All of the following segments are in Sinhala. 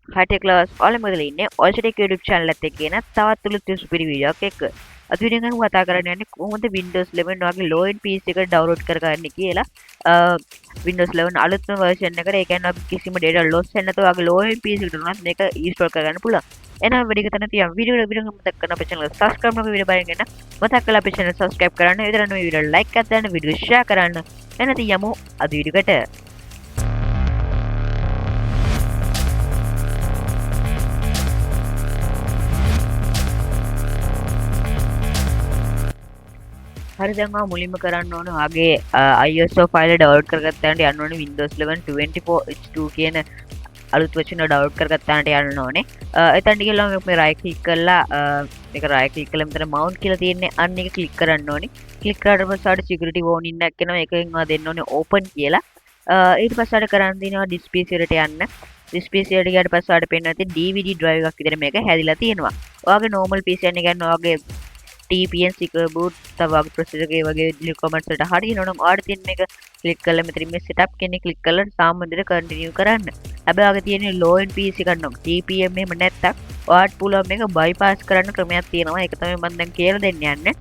Hi class, all මොදල ඉන්නේ Allstate YouTube channel එකත් එක්ක එන තවත් උළු සුපිරි වීඩියෝ එකක් එක්ක. අද වීඩියෝ එකෙන් කතා කරන්න යන්නේ කොහොමද Windows 11 වගේ low end PC එක download කරගන්නේ කියලා. Windows 11 අලුත්ම version එකට ඒ කියන්නේ අපි කිසිම data loss වෙන්නේ නැතුව වගේ low end PC එකට උනත් මේක install කරගන්න පුළුවන්. එහෙනම් වැඩි කරන්න තියම් වීඩියෝ මතක් කරන අපේ channel එක subscribe කරන්න වීඩියෝ බලගෙන මතක් කරලා අපේ channel subscribe කරන්න. ඒ විතරක් නෙවෙයි වීඩියෝ like එකක් දාන්න වීඩියෝ share කරන්න. එහෙනම් තියමු අද වීඩියෝ එකට. හරි දැන් මම මුලින්ම කරන්න ඕන ආගේ ISO ෆයිල් එක ඩවුන්ලෝඩ් කරගත්තාට යන්න ඕනේ Windows 11 24H2 කියන අලුත් version එක ඩවුන්ලෝඩ් කරගත්තාට යන්න ඕනේ. එතනට ගිහලා මේ right click කරලා මේක right click කරලා මෙතන mount කියලා තියෙන්නේ අන්න එක click කරන්න ඕනේ. click කරාට පස්සේ ආට security warning එකක් එනවා. ඒකෙන් ආ දෙන්න ඕනේ open කියලා. ඊට පස්සේ ආට කරන්න තියෙනවා this PC එකට යන්න. this PC එකට ගියාට පස්සේ ආට පේන්න ඇති DVD drive එකක් විතර මේක හැදිලා තියෙනවා. ඔයාගේ normal PC එක ගන්න ඔයාගේ TPN secure boot තව processor එකේ වගේ documents වලට හරියනවනම් ඔයාලට තියෙන මේක click කරලා මෙතන මේ setup කෙනෙක් click කරලා සාමාන්‍යයෙන් continue කරන්න. හැබැයි ඔයාගේ තියෙන low end PC එකක් නම් TPM එහෙම නැත්තම් ඔයාලට පුළුවන් මේක bypass කරන්න ක්‍රමයක් තියෙනවා. ඒක තමයි මම දැන් කියලා දෙන්න යන්නේ.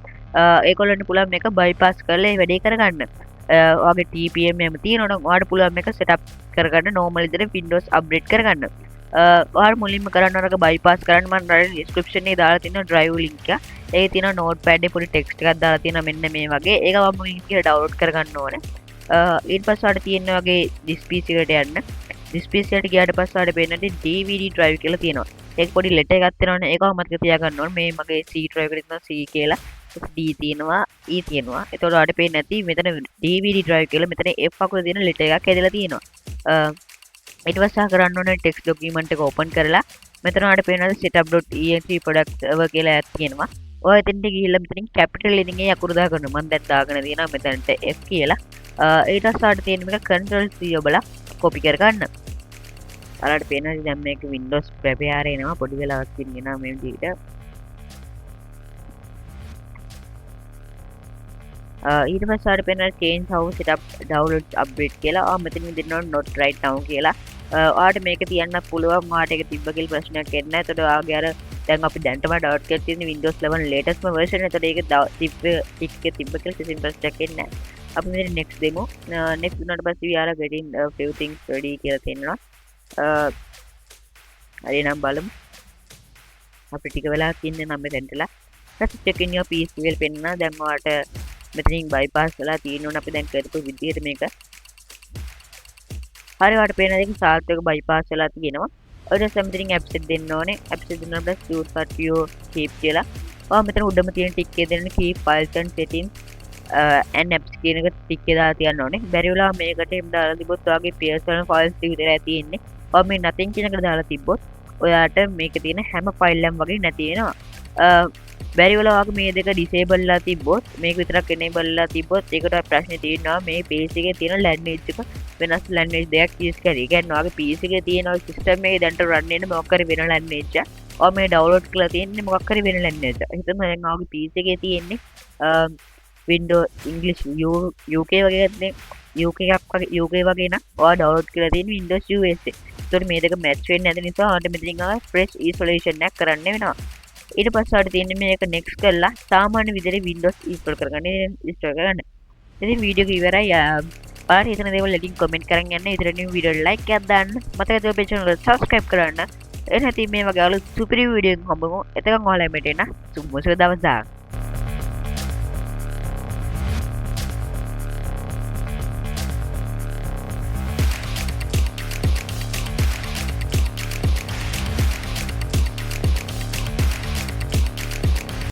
ඒගොල්ලන්ට පුළුවන් මේක bypass කරලා මේ වැඩේ කරගන්න. ඔයාගේ TPM එහෙම තියෙනවනම් ඔයාලට පුළුවන් මේක setup කරගන්න normal විදිහට Windows update කරගන්න. ඔයාලා මුලින්ම කරන්න ඕනක bypass කරන්න මම description එකේ දාලා තියෙන drive link එක. ඒකේ තියෙන notepad එකේ පොඩි text එකක් දාලා තියෙනවා මෙන්න මේ වගේ. ඒක මම මුලින් කියලා download කරගන්න ඕනේ. ඊට පස්සේ ආට තියෙන වගේ this PC එකට යන්න. this PC එකට ගියාට පස්සේ ආට පේන්නේ DVD drive කියලා තියෙනවා. ඒක පොඩි letter එකක් තියෙනවනේ. ඒක මතක තියාගන්න ඕනේ. මේ මගේ C drive එකට තියෙනවා C කියලා. D තියෙනවා E තියෙනවා. එතකොට ආට පේන්නේ නැති මෙතන DVD drive කියලා මෙතන F අකුර තියෙන letter එකක් ඇදලා තියෙනවා. ඊට පස්සේ කරන්න ඕනේ text document එක open කරලා මෙතන ආට පේනවා setup.exe product කියලා එකක් තියෙනවා. ඔය එතෙන්ට ගිහිල්ලා මෙතනින් capital lettering එකේ අකුරු දාගන්න. මම දැන් දාගෙන තියෙනවා මෙතනට F කියලා. ඊට පස්සේ ආට තියෙන මේක control C ඔබලා copy කරගන්න. ඔයාලට පේනවා දැන් මේක Windows prepare එනවා පොඩි වෙලාවක් ඉන්නවා මේ විදිහට. ඊට පස්සේ ආට පේනවා change how setup download update කියලා. මෙතනින් දෙනවා not right now කියලා. ඔයාලට මේක තියන්න පුළුවන්. ඔයාලට ඒක තිබ්බ කියලා ප්‍රශ්නයක් එන්නේ නැහැ. එතකොට ඔයාගේ අර දැන් අපි දැන්ටම download කරලා තියෙන Windows 11 latest version එතකොට ඒක තිබ්බ කියලා කිසිම ප්‍රශ්නයක් එන්නේ නැහැ. අපි මෙතන next දෙමු. next දුන්නාට පස්සේ we are getting a few things ready කියලා තියෙනවා. හරි නම් බලමු. අපි ටික වෙලාවක් ඉන්නේ නම් මෙතනටලා. just check in your PC කියලා පෙන්නනවා. දැන් ඔයාලට මෙතනින් bypass කරලා තියෙනවනේ අපි දැන් කරපු විදිහට මේක. හරි ඔයාලට පේන දෙක සාර්ථක bypass වෙලා තියෙනවා. ඔය සම්පූර්ණ apps එක දෙන්න ඕනේ. apps එක දුන්නා plus use at your keep කියලා. ඔයා මෙතන උඩම තියෙන tick එක දෙන්න keep files and settings and apps කියන එක tick එක දාලා තියන්න ඕනේ. බැරි වෙලා මේකට එම් දාලා තිබ්බොත් ඔයාගේ personal files ටික විතරයි තියෙන්නේ. ඔයා මේ nothing කියන එකට දාලා තිබ්බොත් ඔයාට මේකේ තියෙන හැම file එකම වගේ නැති වෙනවා. බැරි වෙලා ඔයාගේ මේ දෙක disable ලා තිබ්බොත් මේක විතරක් enable ලා තිබ්බොත් ඒකට ප්‍රශ්නේ තියෙනවා මේ PC එකේ තියෙන language එක වෙනස් language දෙකක් use කරේ. ඒ කියන්නේ ඔයාගේ PC එකේ තියෙන system එකේ දැන්ට run වෙන මොකක් හරි වෙන language එක. ඔයා මේ download කරලා තියෙන්නේ මොකක් හරි වෙන language එක. හිතමු දැන් ඔයාගේ PC එකේ තියෙන්නේ Windows English UK වගේ UK වගේ නම් ඔයා download කරලා තියෙන්නේ Windows US එක. ඒතකොට මේ දෙක match වෙන්නේ නැති නිසා ඔයාලට මෙතනින් fresh installation එකක් කරන්න වෙනවා. ඊට පස්සේ ආට තියෙන්නේ මේක next කරලා සාමාන්‍ය විදිහට Windows install කරගන්න. ඉතින් වීඩියෝ එක ඉවරයි. ඔයාලා හිතන දේවල් වලින් comment කරන් යන්න. ඉතින් මේ වීඩියෝ like එකක් දාන්න. මතක තියාගන්න අපේ channel එක subscribe කරන්න. එහෙනම් මේ වගේ අලුත් සුපිරි වීඩියෝ එකක් හම්බෙමු. එතකන් ඔයාලා මෙතන සුබ දවසක්.